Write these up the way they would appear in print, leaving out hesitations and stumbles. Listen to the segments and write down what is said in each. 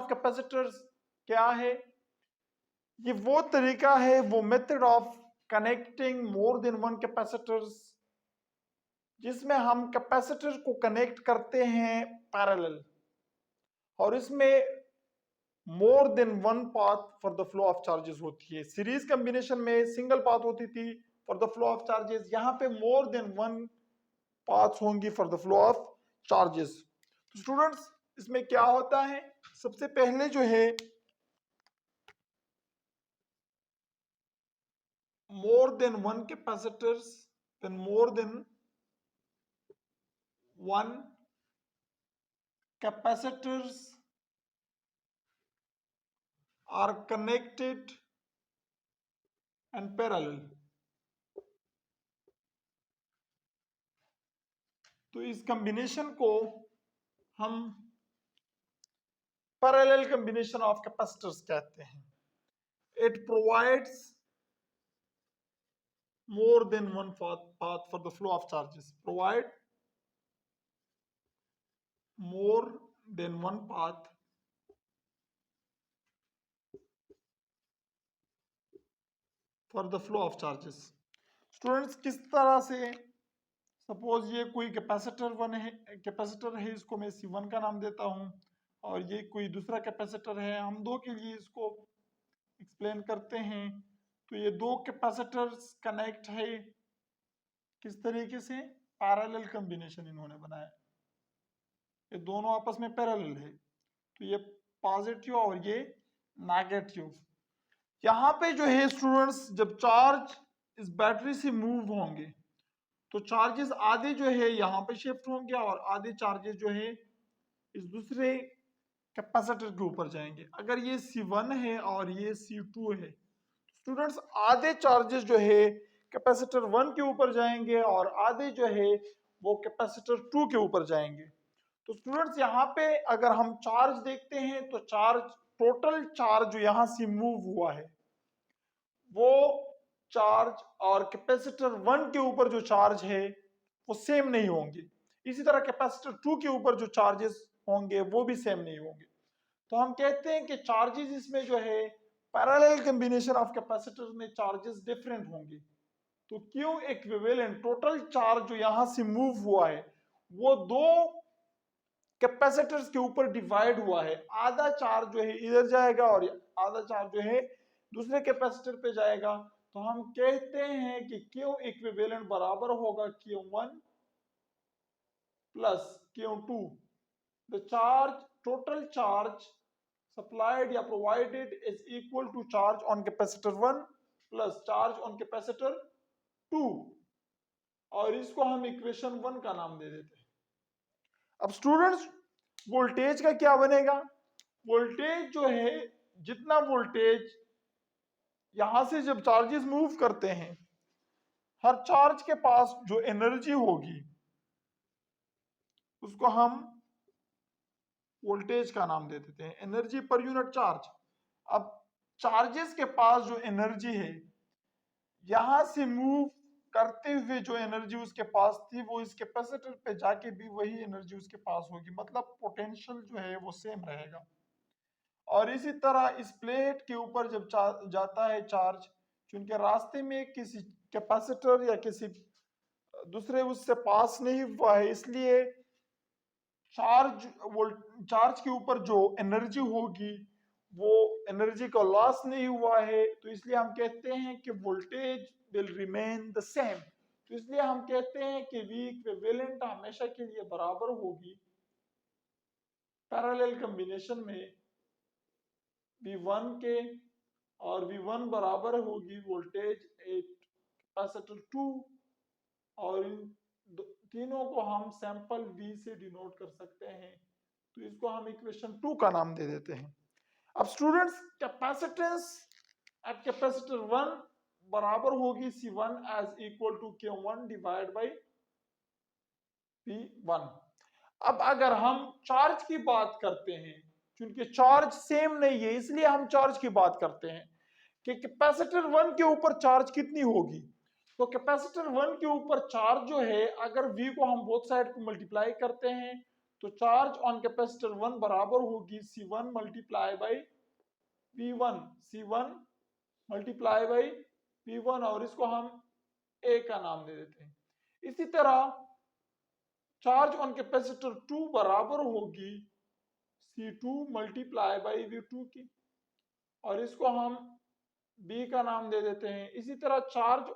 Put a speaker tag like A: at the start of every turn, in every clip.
A: Of capacitors क्या है? ये वो तरीका है, वो method of connecting more than one capacitors, जिसमें हम कैपेसिटर को कनेक्ट करते हैं पैरेलल, और इसमें मोर than one path for the flow of charges होती है। सीरीज कॉम्बिनेशन में सिंगल पाथ होती थी for the flow of charges, यहाँ पे मोर देन वन पाथ्स होंगी for the flow of charges. तो स्टूडेंट्स, इसमें क्या होता है, सबसे पहले जो है more than one capacitors, then more than one capacitors are connected and parallel। तो इस कॉम्बिनेशन को हम पैरेलल कॉम्बिनेशन ऑफ कैपेसिटर्स कहते हैं। It provides more than one path for the flow of charges, provide more than one path for the flow of charges। Students, किस तरह से, suppose ये कोई कैपेसिटर है, इसको मैं C1 का नाम देता हूं, और ये कोई दूसरा कैपेसिटर है, हम दो के लिए इसको एक्सप्लेन करते हैं। तो ये दो कैपेसिटर्स कनेक्ट है, किस तरीके से, पैरेलल कॉम्बिनेशन इन्होंने बनाया, ये दोनों आपस में पैरेलल है, तो ये पॉजिटिव और ये नेगेटिव। यहाँ पे जो है स्टूडेंट्स, जब चार्ज इस बैटरी से मूव होंगे तो चार्जेस आधे जो है यहाँ पे शिफ्ट होंगे और आधे चार्जेस जो है इस दूसरे कैपेसिटर के ऊपर जाएंगे। अगर ये C1 है और ये C2 है, स्टूडेंट्स आधे चार्जेस जो है कैपेसिटर 1 के ऊपर जाएंगे और आधे जो है वो कैपेसिटर 2 के ऊपर जाएंगे। तो स्टूडेंट्स, यहाँ पे अगर हम चार्ज देखते हैं तो टोटल चार्ज जो यहाँ से मूव हुआ है वो चार्ज और कैपेसिटर 1 के ऊपर जो चार्ज है वो सेम नहीं होंगे। इसी तरह कैपेसिटर 2 के ऊपर जो चार्जेस होंगे वो भी सेम नहीं होंगे। तो हम कहते हैं कि चार्जेस इसमें जो है पैरेलल कॉम्बिनेशन ऑफ कैपेसिटर में चार्जेस डिफरेंट होंगे। तो क्यों इक्विवेलेंट टोटल चार्ज जो यहां से मूव हुआ है वो दो कैपेसिटर्स के ऊपर डिवाइड हुआ है, आधा चार्ज जो है इधर जाएगा और आधा चार्ज जो है दूसरे कैपेसिटर पे जाएगा। तो हम कहते हैं कि Q इक्विवेलेंट बराबर होगा Q1 plus Q2। The charge, total charge supplied या provided is equal to charge on capacitor 1 plus charge on capacitor 2, और इसको हम इक्वेशन 1 का नाम दे देते हैं। अब स्टूडेंट्स, वोल्टेज का क्या बनेगा? वोल्टेज जो है, जितना वोल्टेज यहां से जब चार्जेस मूव करते हैं, हर चार्ज के पास जो एनर्जी होगी उसको हम वोल्टेज का नाम दे देते हैं, एनर्जी पर यूनिट चार्ज। अब चार्जेस के पास जो एनर्जी है, यहां से मूव करते हुए जो एनर्जी उसके पास थी वो इस कैपेसिटर पे जाके भी वही एनर्जी उसके पास होगी, मतलब पोटेंशियल जो है वो सेम रहेगा। और इसी तरह इस प्लेट के ऊपर जब जाता है चार्ज, क्योंकि रास्ते में किसी कैपेसिटर या किसी दूसरे उससे पास नहीं हुआ है, इसलिए चार्ज के ऊपर जो एनर्जी होगी वो एनर्जी का लॉस नहीं हुआ है, तो इसलिए हम कहते हैं कि voltage will remain the same. तो इसलिए हम कहते हैं कि V इक्विवेलेंट हमेशा के लिए बराबर होगी पैरेलल कॉम्बिनेशन में V1 के, और V1 बराबर होगी वोल्टेज एट कैपेसिटर 2, और इन तीनों को हम सैंपल V से डिनोट कर सकते हैं। तो इसको हम इक्वेशन 2 का नाम दे देते हैं। अब स्टूडेंट्स, कैपेसिटेंस एट कैपेसिटर 1 बराबर होगी C1 as equal to Q1 divide by V1। अब अगर हम चार्ज की बात करते हैं, क्योंकि चार्ज सेम नहीं है इसलिए हम चार्ज की बात करते हैं कि कैपेसिटर 1 के ऊपर चार्ज कितनी होगी। तो कैपेसिटर 1 के ऊपर चार्ज जो है, अगर V को हम बोथ साइड को मल्टीप्लाई करते हैं तो चार्ज ऑन कैपेसिटर 1 बराबर होगी C1 multiply by V1, C1 multiply by V1, और इसको हम A का नाम दे देते हैं। इसी तरह चार्ज ऑन कैपेसिटर 2 बराबर होगी C2 मल्टीप्लाई बाई V2 की, और इसको हम B का नाम दे देते हैं। इसी तरह चार्ज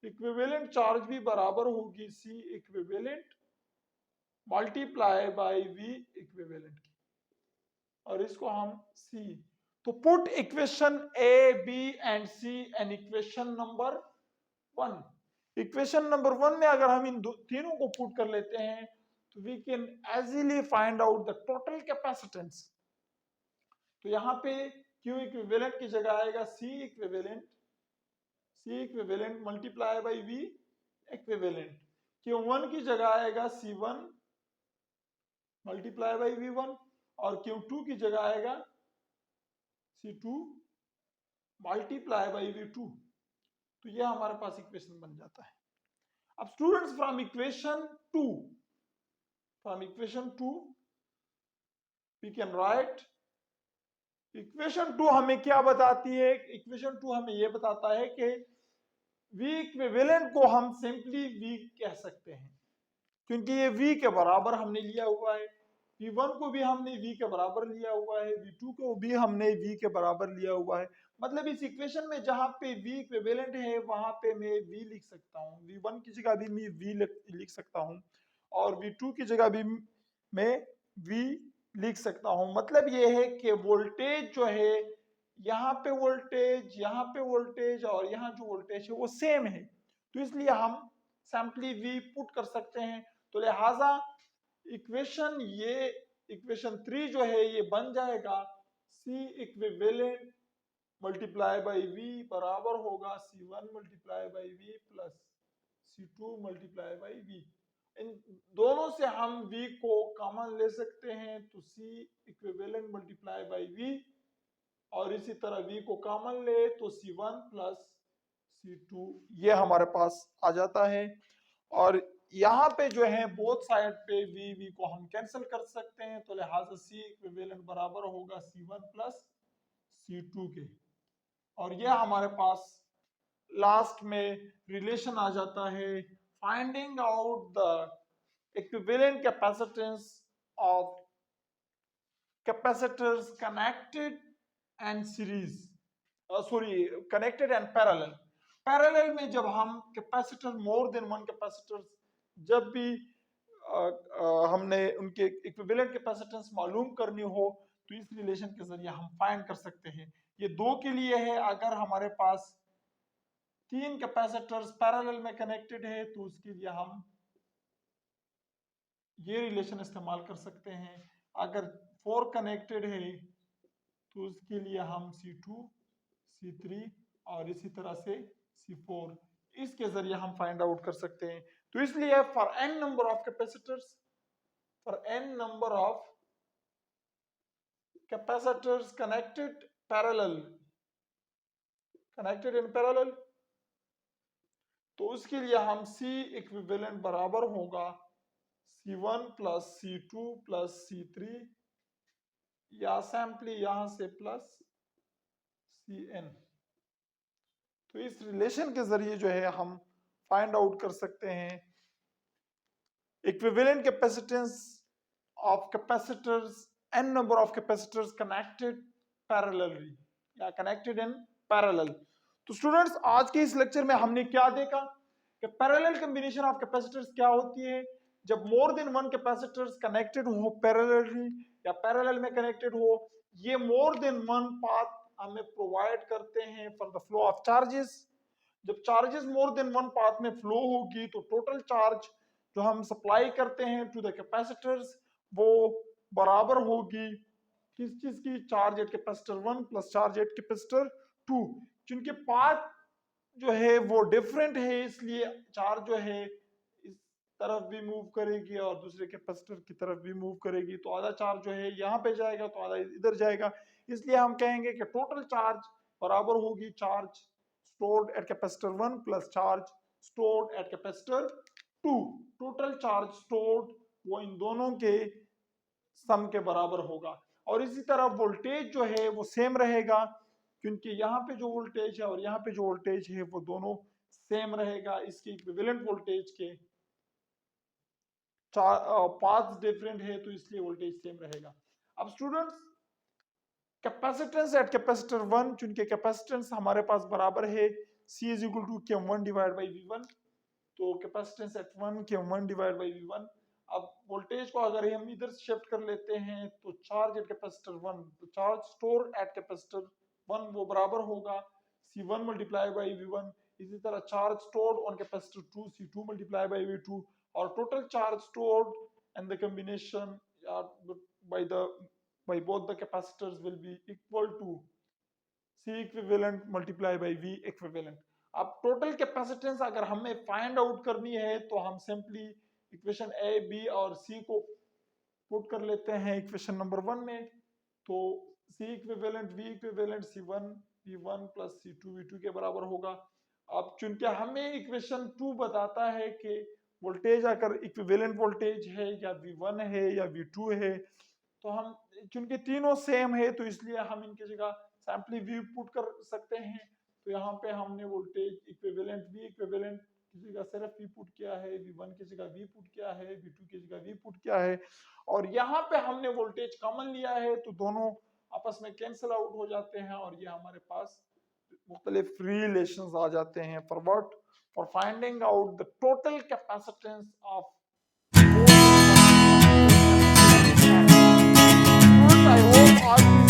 A: इक्विवेलेंट चार्ज भी बराबर होगी C equivalent multiply by V equivalent की, और इसको हम C। तो put equation A, B and C and equation number 1। Equation number 1 में अगर हम इन तीनों को पुट कर लेते हैं तो we can easily find out the total capacitance. तो यहाँ पे Q इक्विवेलेंट की जगह आएगा C equivalent multiply by V equivalent. Q1 की जगह आएगा C1 मल्टीप्लाई बाई V1, और Q2 की जगह आएगा C2 मल्टीप्लाई बाई V2। तो ये हमारे पास इक्वेशन बन जाता है। अब students from equation 2 we can write equation 2 हमें क्या बताती है? इक्वेशन 2 हमें ये बताता है कि V इक्विवेलेंट को हम सिंपली V कह सकते हैं, क्योंकि ये V के बराबर हमने लिया हुआ है। V1 को भी हमने V के बराबर लिया हुआ है, V2 को भी हमने V के बराबर लिया हुआ है। मतलब इस इक्वेशन में जहां पे V इक्विवेलेंट है वहां पे मैं V लिख सकता हूँ, V1 की जगह भी मैं V लिख सकता हूँ, और V2 की जगह भी मैं V लिख सकता हूँ। मतलब ये है कि वोल्टेज जो है, यहाँ पे वोल्टेज, यहाँ पे वोल्टेज, और यहाँ जो वोल्टेज है वो सेम है, तो इसलिए हम सिंपली V पुट कर सकते हैं। तो लिहाजा इक्वेशन 3 जो है ये बन जाएगा C equivalent multiply by V बराबर होगा C1 multiply by V plus C2 multiply by V। इन दोनों से हम V को कॉमन ले सकते हैं, तो C equivalent multiply by V, और इसी तरह V को कॉमन ले तो C1 प्लस C2 ये हमारे पास आ जाता है। और यहाँ पे जो है बोथ साइड पे V को हम कैंसिल कर सकते हैं, तो लिहाजा C इक्विवेलेंट बराबर होगा C1 प्लस C2 के, और यह हमारे पास लास्ट में रिलेशन आ जाता है finding out the equivalent capacitance of capacitors connected and series, connected and parallel में जब हम कैपेसिटर मोर देन वन कैपेसिटर्स जब भी हमने उनके इक्विवेलेंट कैपेसिटेंस मालूम करनी हो तो इस रिलेशन के जरिए हम फाइंड कर सकते हैं। ये 2 के लिए है, अगर हमारे पास 3 कैपेसिटर्स पैरेलल में कनेक्टेड है तो उसके लिए हम ये रिलेशन इस्तेमाल कर सकते हैं। अगर 4 कनेक्टेड है तो उसके लिए हम C2, C3 और इसी तरह से C4 इसके जरिए हम फाइंड आउट कर सकते हैं। तो इसलिए for n number of capacitors, for n number of capacitors connected in parallel, तो उसके लिए हम C इक्विवेलेंट बराबर होगा C1 plus C2 plus C3, या सैंपली यहां से प्लस Cn। तो इस रिलेशन के जरिए जो है हम फाइंड आउट कर सकते हैं equivalent capacitance of capacitors, n number of capacitors connected parallelly या कनेक्टेड इन पैरेलल। तो स्टूडेंट्स आज के इस लेक्चर में हमने क्या देखा कि पैरेलल कॉम्बिनेशन ऑफ कैपेसिटर्स क्या होती है। जब more than one capacitors connected हो पैरेलली या पैरेलल में कनेक्टेड हो, ये मोर देन वन पाथ हमें प्रोवाइड करते हैं for the flow of charges. जब charges more than one path में फ्लो होगी तो टोटल चार्ज जो हम सप्लाई करते हैं टू द कैपेसिटर्स वो बराबर होगी किस चीज की? Charge at capacitor 1 plus charge at capacitor 2। जिनके पाथ जो है वो डिफरेंट है, इसलिए चार्ज जो है इस तरफ भी मूव करेगी और दूसरे कैपेसिटर की तरफ भी मूव करेगी, तो आधा चार्ज जो है यहाँ पे जाएगा तो आधा इधर जाएगा। इसलिए हम कहेंगे कि टोटल चार्ज बराबर होगी charge stored at capacitor 1 plus charge stored at capacitor 2। total charge stored वो इन दोनों के सम के बराबर होगा। और इसी तरह वोल्टेज जो है वो सेम रहेगा, क्योंकि यहाँ पे जो वोल्टेज है और यहाँ पे जो वोल्टेज है वो दोनों सेम रहेगा। इसके इक्विवेलेंट वोल्टेज के पाथ डिफरेंट है, तो इसलिए वोल्टेज सेम रहेगा। अब स्टूडेंट्स, कैपेसिटेंस एट कैपेसिटर 1, चूंकि कैपेसिटेंस हमारे पास बराबर है C is equal to K1 divide by V1, तो capacitance eight 1 K1 divide by V1। अब वोल्टेज को अगर हम इधर शिफ्ट कर लेते हैं तो चार्ज एट कैपेसिटर 1, तो चार्ज स्टोर एट कैपेसिटर 1 वो बराबर होगा C1 मल्टीप्लाई बाई V1। इसी तरह charge stored on capacitor 2 C2 multiply by V2, और total charge stored and the combination by both the capacitors will be equal to C equivalent multiply by V equivalent। अब total capacitance अगर हमें find out करनी है तो हम simply equation A B और सी को पुट कर लेते हैं इक्वेशन नंबर 1 में। तो C equivalent V equivalent C1 V1 plus C2 V2 के बराबर होगा। अब चूंकि हमें इक्वेशन 2 बताता है कि वोल्टेज अगर इक्विवेलेंट वोल्टेज है या V1 है या V2 है, तो हम चूंकि तीनों सेम है तो इसलिए हम इनकी जगह सैंपली V पुट कर सकते हैं। तो यहाँ पे हमने वोल्टेज इक्विवेलेंट V इक्विवेलेंट की जगह सिर्फ V पुट किया है, V1 की जगह V पुट किया है, V2 की जगह V पुट किया है, और यहाँ पे हमने वोल्टेज कॉमन लिया है तो दोनों आपस में कैंसिल आउट हो जाते हैं और ये हमारे पास मुख्तलिफ रिलेशंस आ जाते हैं। For what? For finding out the total capacitance of I hope all